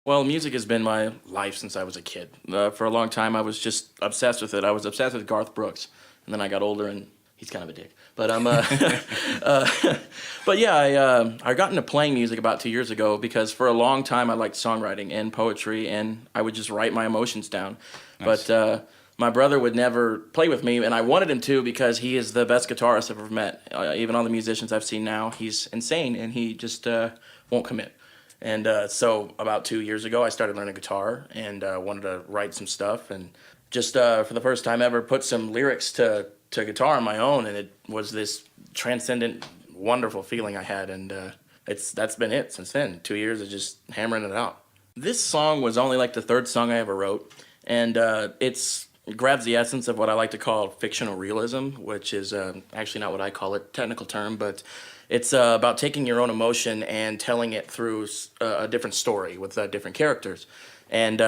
Well, music has been my life since I was a kid. For a long time, I was just obsessed with it. I was obsessed with Garth Brooks, and then I got older, and he's kind of a dick. But uh, but yeah, I got into playing music about 2 years ago because for a long time I liked songwriting and poetry, and I would just write my emotions down. Nice. But my brother would never play with me, and I wanted him to because he is the best guitarist I've ever met. Even all the musicians I've seen now, he's insane, and he just won't commit. And so about 2 years ago, I started learning guitar and wanted to write some stuff and just for the first time ever put some lyrics to guitar on my own. And it was this transcendent, wonderful feeling I had. And that's been it since then. 2 years of just hammering it out. This song was only like the third song I ever wrote. And it grabs the essence of what I like to call fictional realism, which is actually not what I call it, technical term, but it's about taking your own emotion and telling it through a different story with different characters. And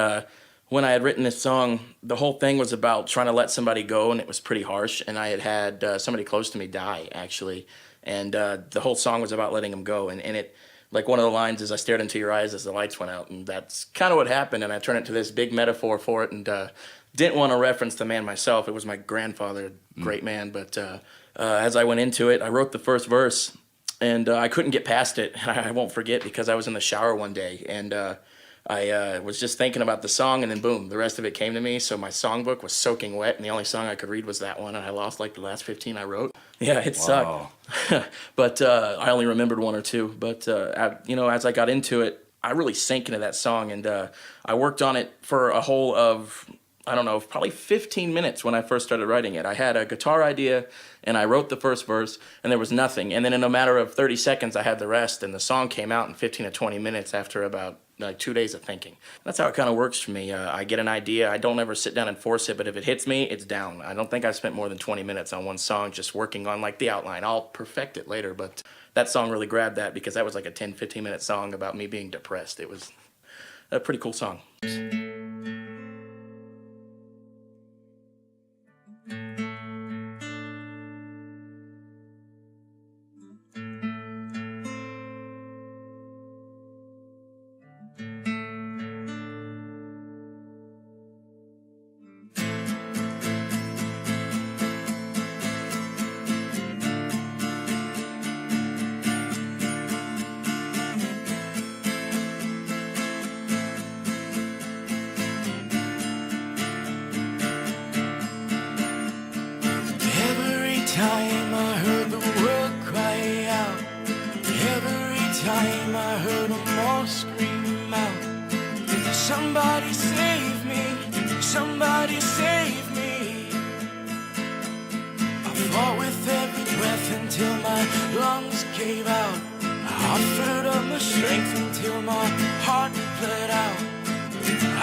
when I had written this song, the whole thing was about trying to let somebody go, and it was pretty harsh. And I had somebody close to me die, actually. And the whole song was about letting him go. And it, like one of the lines is, I stared into your eyes as the lights went out. And that's kind of what happened. And I turned it to this big metaphor for it. And didn't want to reference the man myself. It was my grandfather, great man. But as I went into it, I wrote the first verse. And I couldn't get past it. I won't forget because I was in the shower one day and I was just thinking about the song, and then boom, the rest of it came to me. So my songbook was soaking wet, and the only song I could read was that one, and I lost like the last 15 I wrote. Yeah, it Wow. sucked. But I only remembered one or two. But as I got into it, I really sank into that song, and I worked on it for a whole of, I don't know, probably 15 minutes when I first started writing it. I had a guitar idea, and I wrote the first verse, and there was nothing. And then in a matter of 30 seconds, I had the rest, and the song came out in 15 to 20 minutes after about like 2 days of thinking. That's how it kind of works for me. I get an idea. I don't ever sit down and force it, but if it hits me, it's down. I don't think I spent more than 20 minutes on one song just working on like the outline. I'll perfect it later, but that song really grabbed that because that was like a 10, 15-minute song about me being depressed. It was a pretty cool song. Every time I heard the world cry out, every time I heard them all scream out, somebody save me, somebody save me. I fought with every breath until my lungs gave out. I offered up my strength until my heart bled out.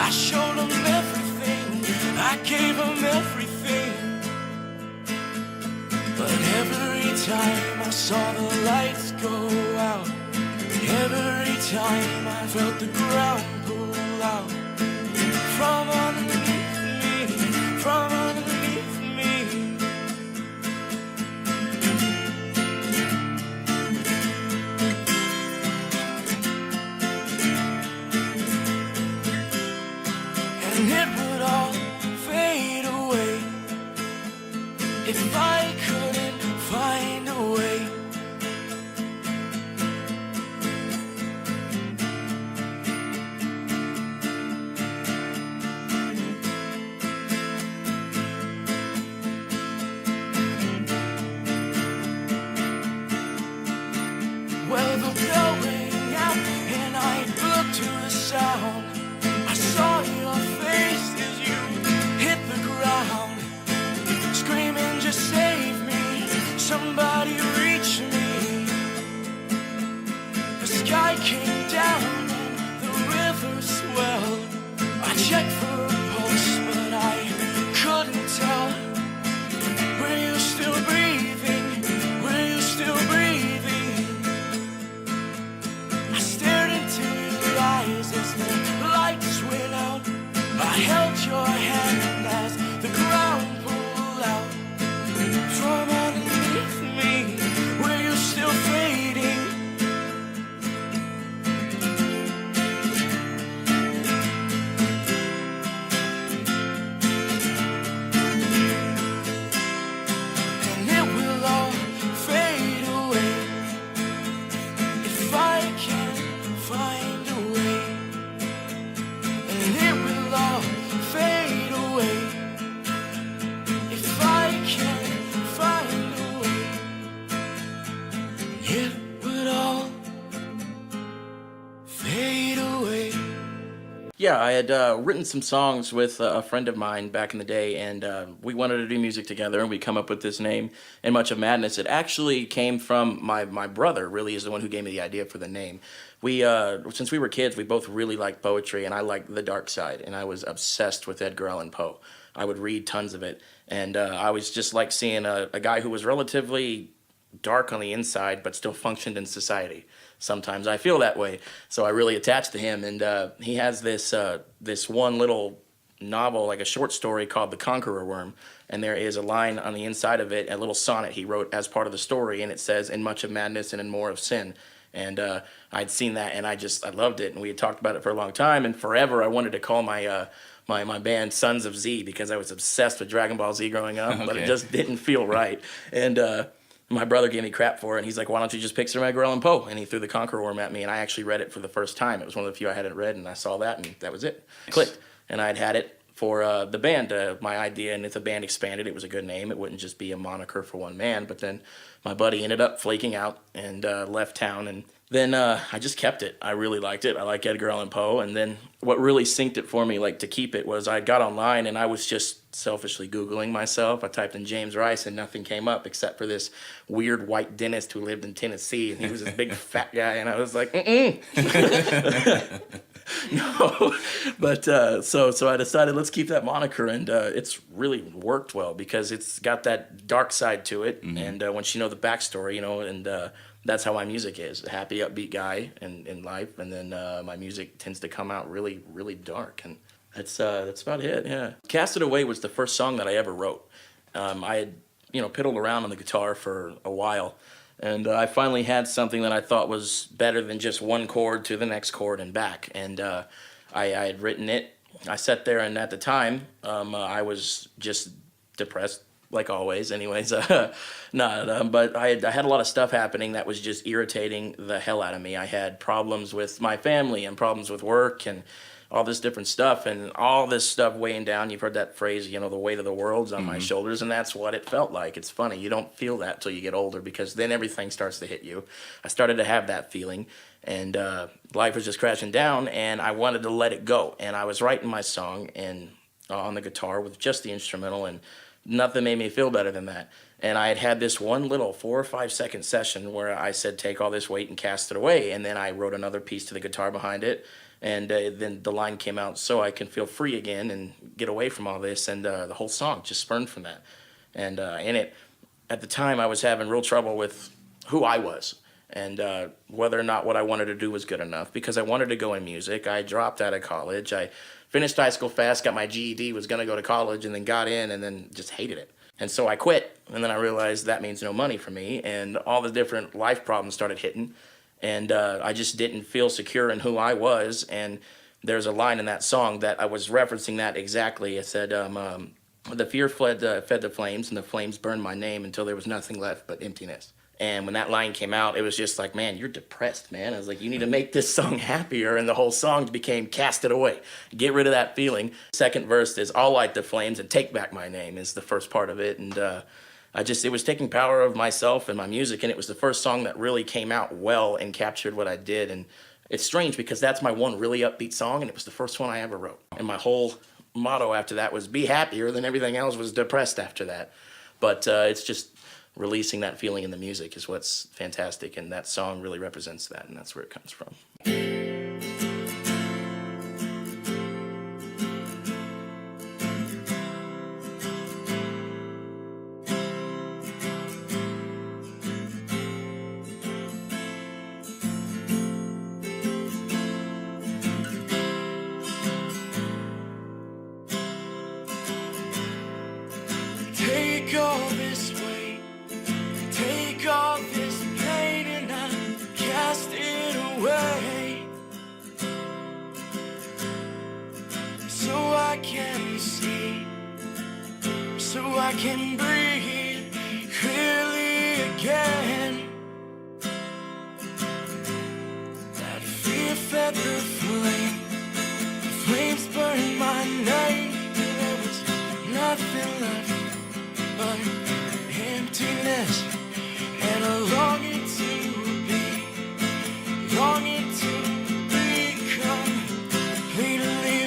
I showed them everything, I gave them everything. But every time I saw the lights go out, every time I felt the ground pull out from underneath me, from underneath me. And it would all fade away if I couldn't find a way. Well, the bell rang out and I looked to the sound. I saw your face as you hit the ground, screaming, just save me, somebody reach me. The sky came down and the river swelled. I checked for a pulse, but I couldn't tell. Were you still breathing? Were you still breathing? I stared into your eyes as the lights went out. I held your hand as the ground pulled out from underneath me. Were you still fading? Yeah, I had written some songs with a friend of mine back in the day, and we wanted to do music together, and we come up with this name, "In Much of Madness." It actually came from my brother. Really, is the one who gave me the idea for the name. We since we were kids, we both really liked poetry, and I liked the dark side, and I was obsessed with Edgar Allan Poe. I would read tons of it, and I was just like seeing a guy who was relatively dark on the inside, but still functioned in society. Sometimes I feel that way, so I really attached to him. And he has this one little novel, like a short story called "The Conqueror Worm," and there is a line on the inside of it, a little sonnet he wrote as part of the story, and it says, "In much of madness and in more of sin." And I'd seen that, and I loved it, and we had talked about it for a long time, and forever I wanted to call my band Sons of Z because I was obsessed with Dragon Ball Z growing up, but it Okay. just didn't feel right. And my brother gave me crap for it, and he's like, "Why don't you just pick some Edgar Allan Poe?" And he threw The Conqueror Worm at me, and I actually read it for the first time. It was one of the few I hadn't read, and I saw that, and that was it. Clicked. And I'd had it for the band, my idea, and if the band expanded, it was a good name. It wouldn't just be a moniker for one man. But then my buddy ended up flaking out and left town, and then I just kept it. I really liked it. I like Edgar Allan Poe. And then what really synced it for me, like to keep it, was I got online and I was just selfishly Googling myself. I typed in James Rice and nothing came up except for this weird white dentist who lived in Tennessee. And he was this big fat guy. And I was like, no. But so I decided, let's keep that moniker. And it's really worked well because it's got that dark side to it. And once you know the backstory, and that's how my music is. A happy, upbeat guy in life, and then my music tends to come out really, really dark, and that's about it. Yeah, "Cast It Away" was the first song that I ever wrote. I had piddled around on the guitar for a while, and I finally had something that I thought was better than just one chord to the next chord and back. And I had written it. I sat there, and at the time, I was just depressed, like always. Anyways, but I had a lot of stuff happening that was just irritating the hell out of me. I had problems with my family and problems with work and all this different stuff, and all this stuff weighing down. You've heard that phrase, the weight of the world's on my shoulders, and that's what it felt like. It's funny, you don't feel that till you get older, because then everything starts to hit you. I started to have that feeling, and life was just crashing down, and I wanted to let it go. And I was writing my song and on the guitar with just the instrumental, and nothing made me feel better than that. And I had this one little 4 or 5 second session where I said, "Take all this weight and cast it away." And then I wrote another piece to the guitar behind it. And then the line came out, "So I can feel free again and get away from all this." And the whole song just spurned from that. And in it, at the time, I was having real trouble with who I was and whether or not what I wanted to do was good enough, because I wanted to go in music. I dropped out of college. I finished high school fast, got my GED, was going to go to college, and then got in and then just hated it. And so I quit. And then I realized that means no money for me. And all the different life problems started hitting. And I just didn't feel secure in who I was. And there's a line in that song that I was referencing that exactly. It said, "The fear fed the flames, and the flames burned my name until there was nothing left but emptiness." And when that line came out, it was just like, man, you're depressed, man. I was like, you need to make this song happier. And the whole song became "Cast It Away." Get rid of that feeling. Second verse is "I'll light the flames and take back my name" is the first part of it. And it was taking power of myself and my music. And it was the first song that really came out well and captured what I did. And it's strange because that's my one really upbeat song. And it was the first one I ever wrote. And my whole motto after that was be happier. Then everything else was depressed after that. But it's just releasing that feeling in the music is what's fantastic, and that song really represents that, and that's where it comes from. Take all this weight, take all this pain, and I cast it away, so I can see, so I can breathe clearly again. That fear fed the flame, the flames burned my name, there was nothing left but emptiness, and a longing to become completely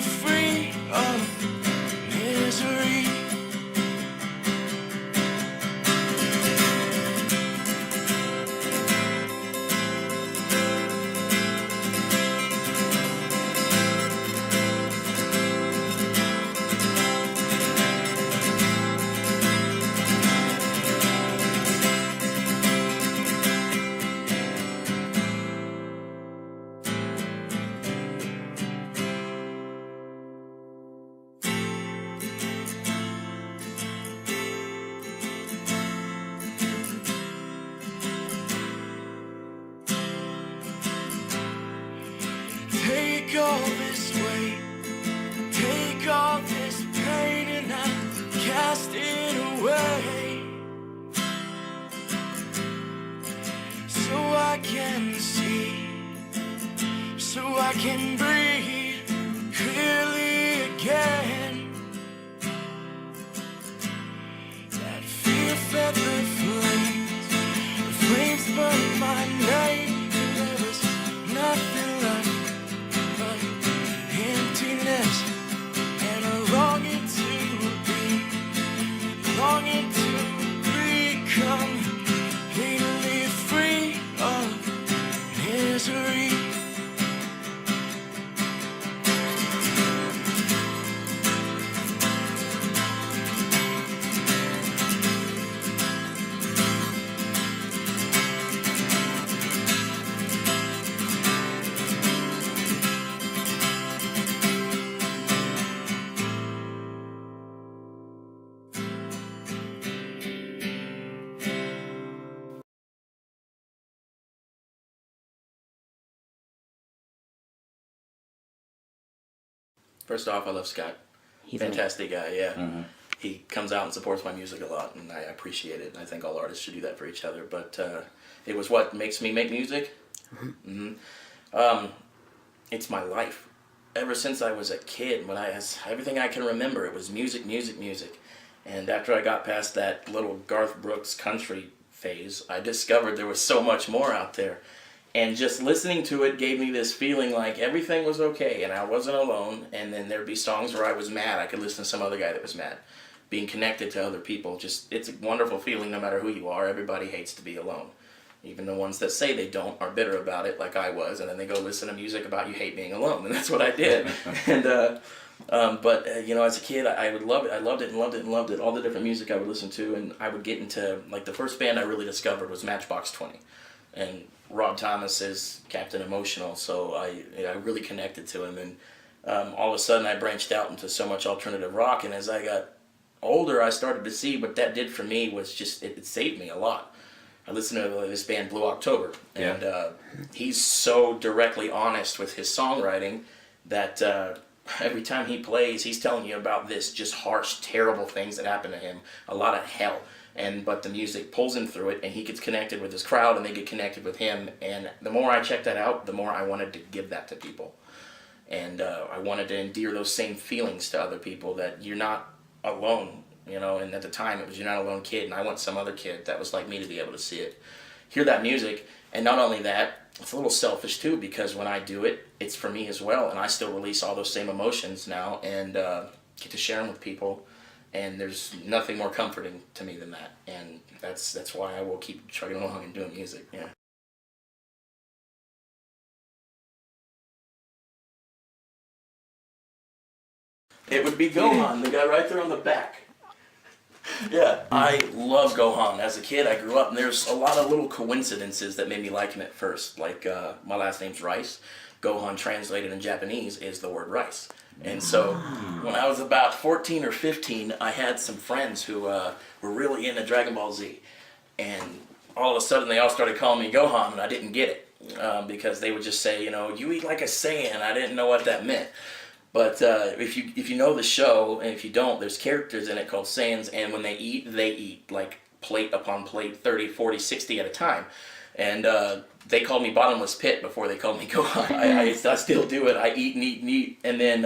take all this weight, take all this pain, and I cast it away, so I can see, so I can breathe clearly again. That fear fed the flames burned my name, and there was nothing left but emptiness and a longing to become completely free of misery. First off, I love Scott. Fantastic guy, yeah. He comes out and supports my music a lot, and I appreciate it. I think all artists should do that for each other. But it was what makes me make music. It's my life. Ever since I was a kid, everything I can remember, it was music, music, music. And after I got past that little Garth Brooks country phase, I discovered there was so much more out there. And just listening to it gave me this feeling like everything was okay and I wasn't alone. And then there'd be songs where I was mad. I could listen to some other guy that was mad. Being connected to other people, it's a wonderful feeling no matter who you are. Everybody hates to be alone. Even the ones that say they don't are bitter about it, like I was. And then they go listen to music about you hate being alone. And that's what I did. But as a kid, I would love it. I loved it and loved it and loved it. All the different music I would listen to. And I would get into, like, the first band I really discovered was Matchbox 20. And Rob Thomas is Captain Emotional, so I really connected to him, and all of a sudden I branched out into so much alternative rock, and as I got older I started to see what that did for me was just, it saved me a lot. I listened to this band Blue October, and he's so directly honest with his songwriting that every time he plays he's telling you about this just harsh, terrible things that happen to him, a lot of hell. But the music pulls him through it, and he gets connected with his crowd, and they get connected with him. And the more I checked that out, the more I wanted to give that to people. And I wanted to endear those same feelings to other people, that you're not alone, And at the time, it was You're Not Alone Kid, and I want some other kid that was like me to be able to see it, hear that music. And not only that, it's a little selfish too, because when I do it, it's for me as well, and I still release all those same emotions now, and get to share them with people. And there's nothing more comforting to me than that. And that's why I will keep chugging along and doing music, yeah. It would be Gohan, the guy right there on the back. Yeah, I love Gohan. As a kid, I grew up, and there's a lot of little coincidences that made me like him at first. Like, my last name's Rice. Gohan, translated in Japanese, is the word rice. And so when I was about 14 or 15, I had some friends who were really into Dragon Ball Z. And all of a sudden they all started calling me Gohan, and I didn't get it. Because they would just say, you eat like a Saiyan. I didn't know what that meant. But if you know the show, and if you don't, there's characters in it called Saiyans, and when they eat like plate upon plate, 30, 40, 60 at a time. And they called me Bottomless Pit before they called me Gohan. I still do it. I eat and eat and eat. And then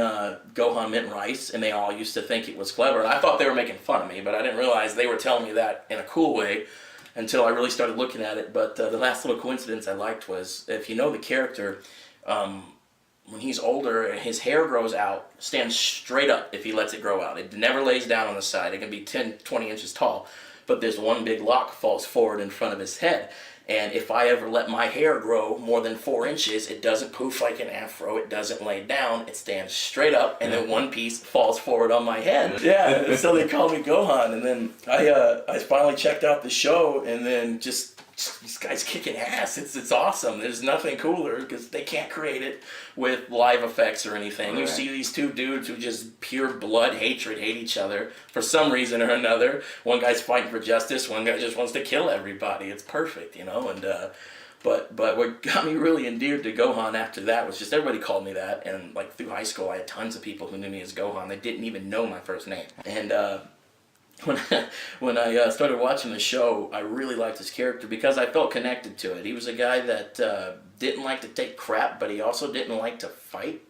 Gohan meant rice, and they all used to think it was clever. And I thought they were making fun of me, but I didn't realize they were telling me that in a cool way until I really started looking at it. But the last little coincidence I liked was, if you know the character, when he's older, his hair grows out, stands straight up if he lets it grow out. It never lays down on the side. It can be 10, 20 inches tall. But this one big lock falls forward in front of his head. And if I ever let my hair grow more than 4 inches, it doesn't poof like an afro, it doesn't lay down, it stands straight up, and then one piece falls forward on my head. Yeah, so they call me Gohan, and then I finally checked out the show, and then just, this guy's kicking ass. It's awesome. There's nothing cooler, because they can't create it with live effects or anything. Right. You see these two dudes who just pure blood hatred hate each other for some reason or another. One guy's fighting for justice, one guy just wants to kill everybody. It's perfect, and But what got me really endeared to Gohan after that was just everybody called me that, and like through high school I had tons of people who knew me as Gohan. They didn't even know my first name. And when when I started watching the show, I really liked his character because I felt connected to it. He was a guy that didn't like to take crap, but he also didn't like to fight,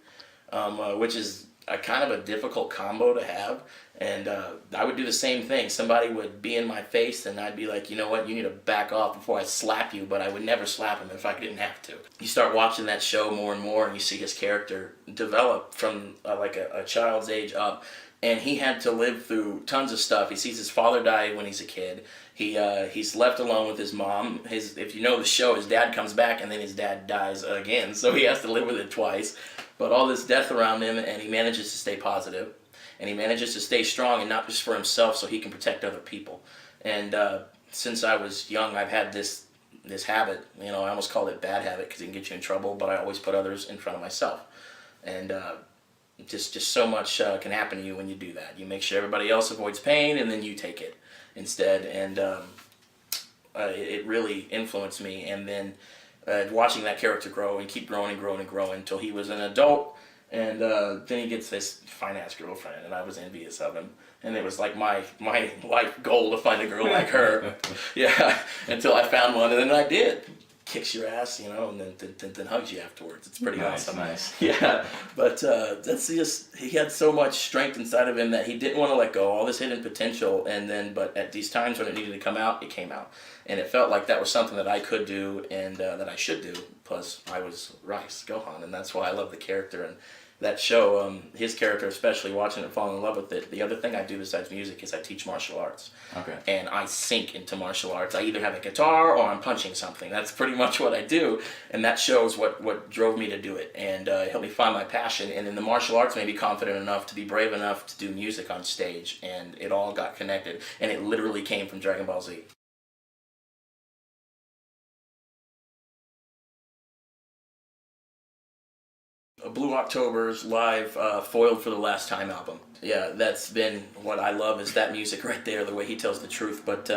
which is a kind of a difficult combo to have. And I would do the same thing. Somebody would be in my face, and I'd be like, you know what, you need to back off before I slap you, but I would never slap him if I didn't have to. You start watching that show more and more, and you see his character develop from like a child's age up. And he had to live through tons of stuff. He sees his father die when he's a kid. He's left alone with his mom. If you know the show, his dad comes back and then his dad dies again. So he has to live with it twice. But all this death around him, and he manages to stay positive. And he manages to stay strong, and not just for himself, so he can protect other people. And since I was young, I've had this habit. You know, I almost called it bad habit because it can get you in trouble, but I always put others in front of myself. And just so much can happen to you when you do that. You make sure everybody else avoids pain, and then you take it instead. And it really influenced me. And then watching that character grow and keep growing and growing and growing until he was an adult. And then he gets this fine-ass girlfriend, and I was envious of him. And it was like my life goal to find a girl like her. Yeah, until I found one, and then I did. Kicks your ass, you know, and then hugs you afterwards. It's pretty awesome. Nice. Yeah, but that's just, he had so much strength inside of him that he didn't want to let go, all this hidden potential, but at these times when it needed to come out, it came out. And it felt like that was something that I could do and that I should do, plus I was Rice, Gohan, and that's why I love the character. And that show, his character especially, watching it, falling in love with it. The other thing I do besides music is I teach martial arts. Okay. And I sink into martial arts. I either have a guitar or I'm punching something. That's pretty much what I do. And that shows what drove me to do it. And it helped me find my passion. And in the martial arts made me confident enough to be brave enough to do music on stage. And it all got connected. And it literally came from Dragon Ball Z. Blue October's live Foiled for the Last Time album. Yeah, that's been what I love, is that music right there, the way he tells the truth. But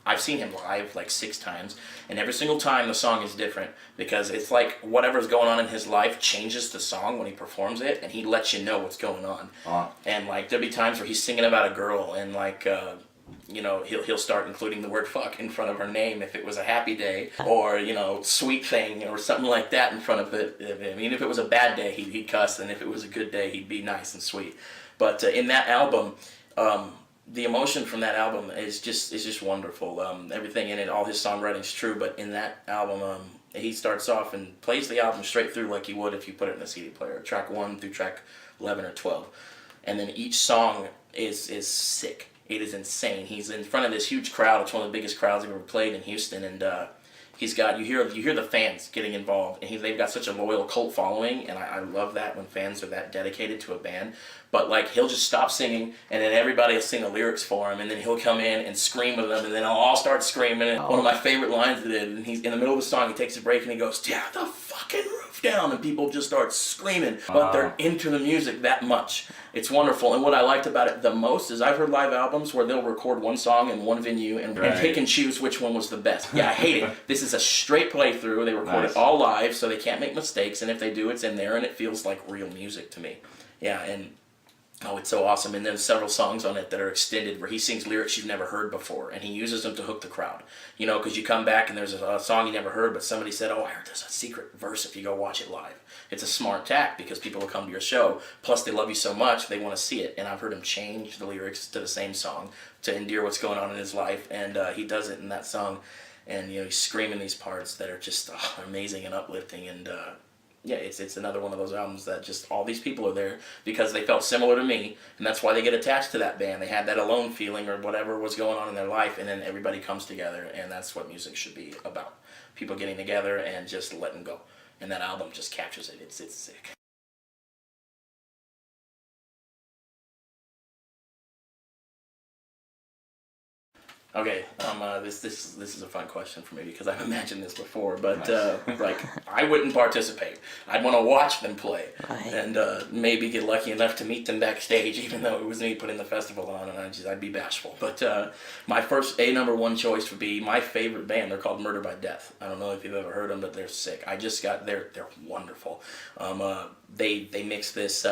I've seen him live like 6 times, and every single time the song is different, because it's like whatever's going on in his life changes the song when he performs it, and he lets you know what's going on. And like there'll be times where he's singing about a girl, and like you know, he'll start including the word fuck in front of her name if it was a happy day, or, you know, sweet thing or something like that in front of it. I mean, if it was a bad day, he'd cuss, and if it was a good day, he'd be nice and sweet. But in that album, the emotion from that album is just wonderful. Everything in it, all his songwriting's true, but in that album, he starts off and plays the album straight through like you would if you put it in a CD player, track 1 through track 11 or 12. And then each song is sick. It is insane. He's in front of this huge crowd. It's one of the biggest crowds I've ever played in Houston, and he's got, you hear the fans getting involved, and they've got such a loyal cult following, and I love that when fans are that dedicated to a band. But like, he'll just stop singing, and then everybody will sing the lyrics for him, and then he'll come in and scream with them, and then they'll all start screaming. And one of my favorite lines that it, and he's in the middle of the song, he takes a break and he goes, "Tear the fucking roof down," and people just start screaming. But they're into the music that much. It's wonderful. And what I liked about it the most is I've heard live albums where they'll record one song in one venue and pick and choose which one was the best. Yeah, I hate it. This is a straight playthrough. They record it all live, so they can't make mistakes, and if they do, it's in there, and it feels like real music to me. Yeah, and oh, it's so awesome. And then several songs on it that are extended where he sings lyrics you've never heard before, and he uses them to hook the crowd. You know, because you come back and there's a song you never heard, but somebody said, "Oh, I heard there's a secret verse if you go watch it live." It's a smart tack because people will come to your show. Plus, they love you so much, they want to see it. And I've heard him change the lyrics to the same song to endear what's going on in his life, and he does it in that song. And, you know, he's screaming these parts that are just amazing and uplifting, and yeah, it's another one of those albums that just all these people are there because they felt similar to me, and that's why they get attached to that band. They had that alone feeling or whatever was going on in their life, and then everybody comes together, and that's what music should be about. People getting together and just letting go. And that album just captures it. It's sick. Okay, this is a fun question for me because I've imagined this before, but like I wouldn't participate. I'd want to watch them play, Right. and maybe get lucky enough to meet them backstage, even though it was me putting the festival on, and I'd be bashful. But my first number one choice would be my favorite band. They're called Murder by Death. I don't know if you've ever heard them, but they're sick. They're wonderful. They mix this.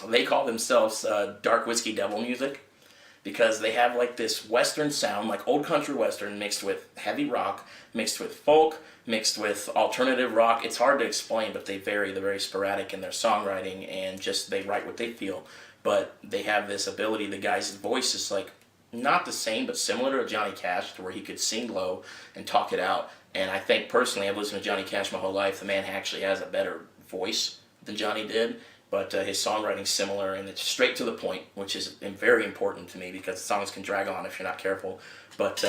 They call themselves dark whiskey devil music, because they have like this western sound, like old country western, mixed with heavy rock, mixed with folk, mixed with alternative rock. It's hard to explain, but they vary. They're very sporadic in their songwriting, and just they write what they feel. But they have this ability. The guy's voice is like not the same, but similar to Johnny Cash, to where he could sing low and talk it out. And I think personally, I've listened to Johnny Cash my whole life. The man actually has a better voice than Johnny did. But his songwriting's similar, and it's straight to the point, which is very important to me because songs can drag on if you're not careful. But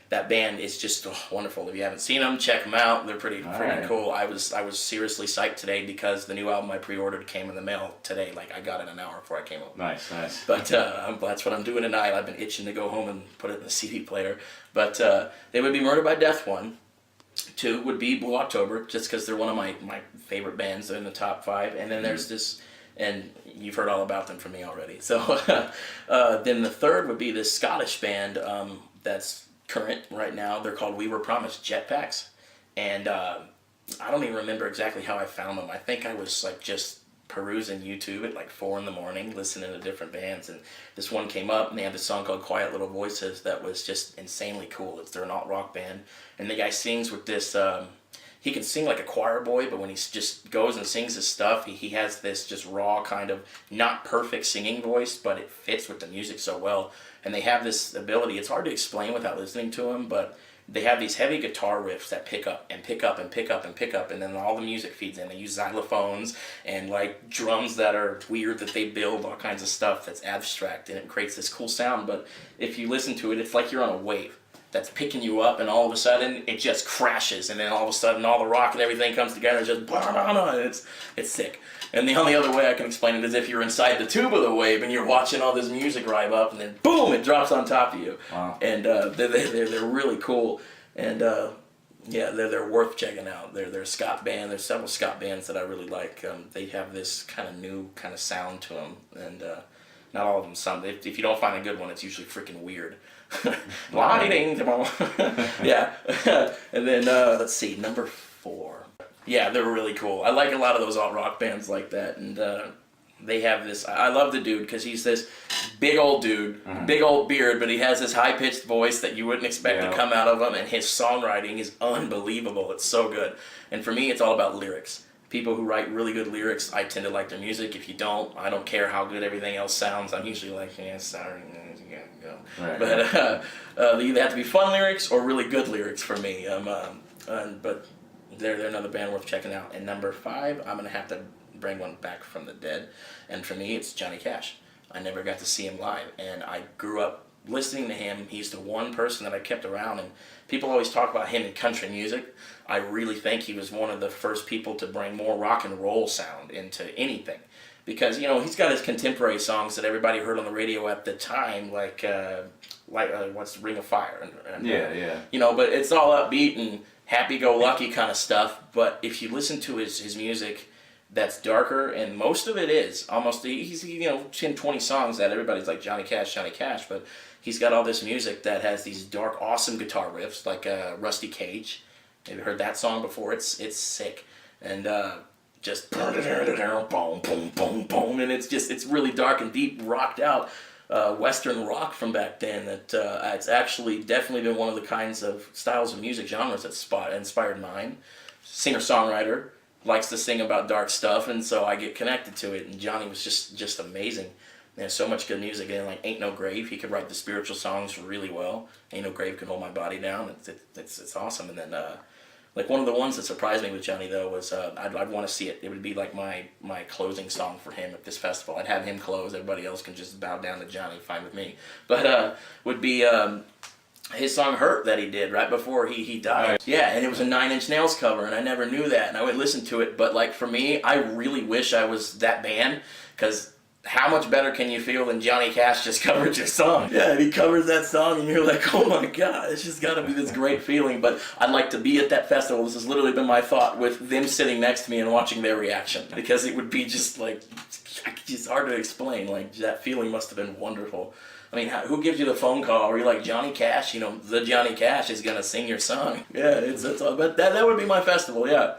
that band is just wonderful. If you haven't seen them, check them out. They're pretty cool. I was seriously psyched today because the new album I pre-ordered came in the mail today. Like I got it an hour before I came home. Nice. But that's what I'm doing tonight. I've been itching to go home and put it in the CD player. But they would be Murder by Death 1. 2 would be Blue October, just because they're one of my favorite bands. They're in the top 5. And then there's this, and you've heard all about them from me already. So then the third would be this Scottish band that's current right now. They're called We Were Promised Jetpacks. And I don't even remember exactly how I found them. I think I was like just perusing YouTube at like 4 a.m, listening to different bands, and this one came up, and they had this song called Quiet Little Voices that was just insanely cool. They're an alt rock band, and the guy sings with this, he can sing like a choir boy, but when he just goes and sings his stuff, he has this just raw kind of not perfect singing voice, but it fits with the music so well. And they have this ability, it's hard to explain without listening to them, but they have these heavy guitar riffs that pick up and pick up and pick up and pick up, and then all the music feeds in. They use xylophones and like drums that are weird that they build, all kinds of stuff that's abstract, and it creates this cool sound. But if you listen to it, it's like you're on a wave that's picking you up, and all of a sudden it just crashes, and then all of a sudden all the rock and everything comes together and just blah, blah, blah, and it's sick. And the only other way I can explain it is if you're inside the tube of the wave and you're watching all this music rise up, and then boom, it drops on top of you. Wow. And they're really cool, and yeah, they're worth checking out. They're a Scott band. There's several Scott bands that I really like. They have this kind of new kind of sound to them, and not all of them. Some if you don't find a good one, it's usually freaking weird. Lighting, yeah. And then let's see, number 4. Yeah, they're really cool. I like a lot of those alt rock bands like that, and they have this. I love the dude because he's this big old dude, big old beard, but he has this high pitched voice that you wouldn't expect to come out of him, and his songwriting is unbelievable. It's so good, and for me, it's all about lyrics. People who write really good lyrics, I tend to like their music. If you don't, I don't care how good everything else sounds. I'm usually like, yeah, sorry, go. Right. But they either have to be fun lyrics or really good lyrics for me. But they're another band worth checking out. And number 5, I'm gonna have to bring one back from the dead, and for me, it's Johnny Cash. I never got to see him live, and I grew up listening to him. He's the one person that I kept around, and people always talk about him in country music. I really think he was one of the first people to bring more rock and roll sound into anything, because he's got his contemporary songs that everybody heard on the radio at the time, like what's Ring of Fire, and but it's all upbeat and happy-go-lucky kind of stuff. But if you listen to his music, that's darker, and most of it is almost he's 10, 20 songs that everybody's like Johnny Cash, but he's got all this music that has these dark, awesome guitar riffs like Rusty Cage. Have you heard that song before? It's sick, and just boom, boom, boom, boom, and it's really dark and deep, rocked out Western rock from back then. That it's actually definitely been one of the kinds of styles of music genres that inspired mine. Singer-songwriter, likes to sing about dark stuff, and so I get connected to it. And Johnny was just amazing. There's so much good music in, like Ain't No Grave. He could write the spiritual songs really well. Ain't No Grave Can Hold My Body Down. It's awesome. And then like one of the ones that surprised me with Johnny though was I'd want to see it. It would be like my closing song for him at this festival. I'd have him close. Everybody else can just bow down to Johnny. Fine with me. But would be his song Hurt that he did right before he died. Right. Yeah, and it was a 9 Inch Nails cover, and I never knew that, and I would listen to it. But like for me, I really wish I was that band, because how much better can you feel than Johnny Cash just covered your song? Yeah, and he covers that song and you're like, oh my God, it's just gotta be this great feeling. But I'd like to be at that festival. This has literally been my thought, with them sitting next to me and watching their reaction. Because it would be just like, it's hard to explain. Like, that feeling must have been wonderful. I mean, who gives you the phone call where you're like, Johnny Cash, the Johnny Cash is gonna sing your song? Yeah, that's all, but that would be my festival, yeah.